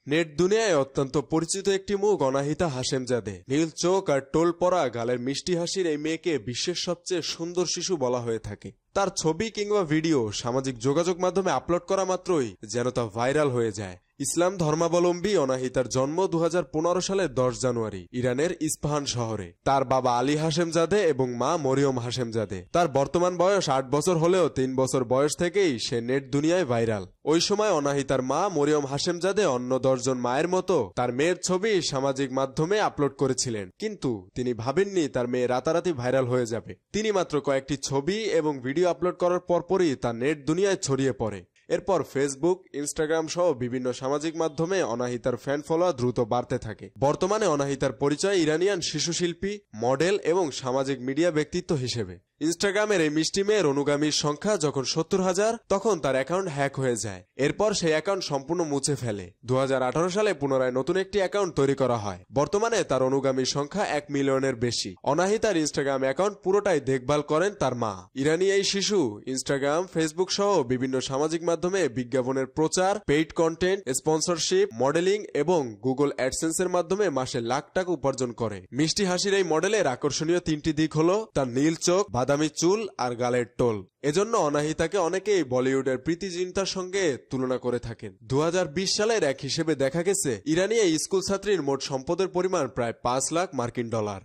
Net দুনিয়ায় অত্যন্ত পরিচিত একটি মুখ অনাহিতা হাশেমজাদে। নীল চোখ আর টোল পরা গালের মিষ্টি হাসির এই মেয়েকে বিশ্বের সবচেয়ে সুন্দর শিশু বলা হয়ে থাকে। তার ছবি কিংবা ভিডিও সামাজিক যোগাযোগ মাধ্যমে আপলোড করা মাত্রই যেন তা ভাইরাল হয়ে যায়। ইসলাম ধর্মাবলম্বী অনাহিতার জন্ম 2015 সালের 10 জানুয়ারি ইরানের ইস্পাহান শহরে। তার বাবা আলী হাশেমজাদে এবং মা মরিয়ম হাশেমজাদে। তার বর্তমান বয়স 8 বছর হলেও 3 বছর বয়স থেকেই সে নেট দুনিয়ায় ভাইরাল। ওই সময় অনাহিতার মা মরিয়ম হাশেমজাদে অন্য 10 জন মায়ের মতো তার মেয়ের ছবি সামাজিক মাধ্যমে আপলোড করেছিলেন, কিন্তু তিনি ভাবেননি তার মেয়ে রাতারাতি ভাইরাল হয়ে যাবে। তিনি মাত্র কয়েকটি ছবি এবং ভিডিও আপলোড করার পরপরই তা নেট দুনিয়ায় ছড়িয়ে পড়ে। এরপর ফেসবুক, ইনস্টাগ্রাম সহ বিভিন্ন সামাজিক মাধ্যমে অনাহিতার ফ্যান ফলোয়ার দ্রুত বাড়তে থাকে। বর্তমানে অনাহিতার পরিচয় ইরানিয়ান শিশু শিল্পী, মডেল এবং সামাজিক মিডিয়া ব্যক্তিত্ব হিসেবে। ইনস্টাগ্রামের এই মিষ্টি মেয়ের অনুগামীর সংখ্যা যখন 70,000, তখন তার অ্যাকাউন্ট হ্যাক হয়ে যায়। এরপর সেই অ্যাকাউন্ট সম্পূর্ণ মুছে ফেলে। 2018 সালে পুনরায় নতুন একটি অ্যাকাউন্ট তৈরি করা হয়। বর্তমানে তার অনুগামীর সংখ্যা 1 মিলিয়নের বেশি। অনাহিতার ইনস্টাগ্রাম অ্যাকাউন্ট পুরোটাই দেখভাল করেন তার মা। ইরানি এই শিশু ইনস্টাগ্রাম, ফেসবুক সহ বিভিন্ন সামাজিক মাধ্যমে বিজ্ঞাপনের প্রচার, পেইড কন্টেন্ট, স্পন্সরশিপ, মডেলিং এবং গুগল অ্যাডসেন্সের মাধ্যমে মাসে লাখ টাকা উপার্জন করে। মিষ্টি হাসির এই মডেলের আকর্ষণীয় 3টি দিক হলো তার নীল চোখ, বাদামি চুল আর গালের টোল। এজন্য অনাহিতাকে অনেকেই বলিউডের প্রীতি জিন্টার সঙ্গে তুলনা করে থাকেন। 2020 সালের এক হিসেবে দেখা গেছে ইরানি এই স্কুল ছাত্রীর মোট সম্পদের পরিমাণ প্রায় 5 লাখ মার্কিন ডলার।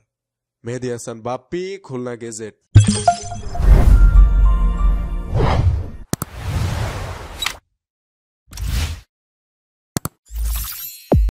মেহেদী হাসান বাপ্পি, খুলনা গেজেট।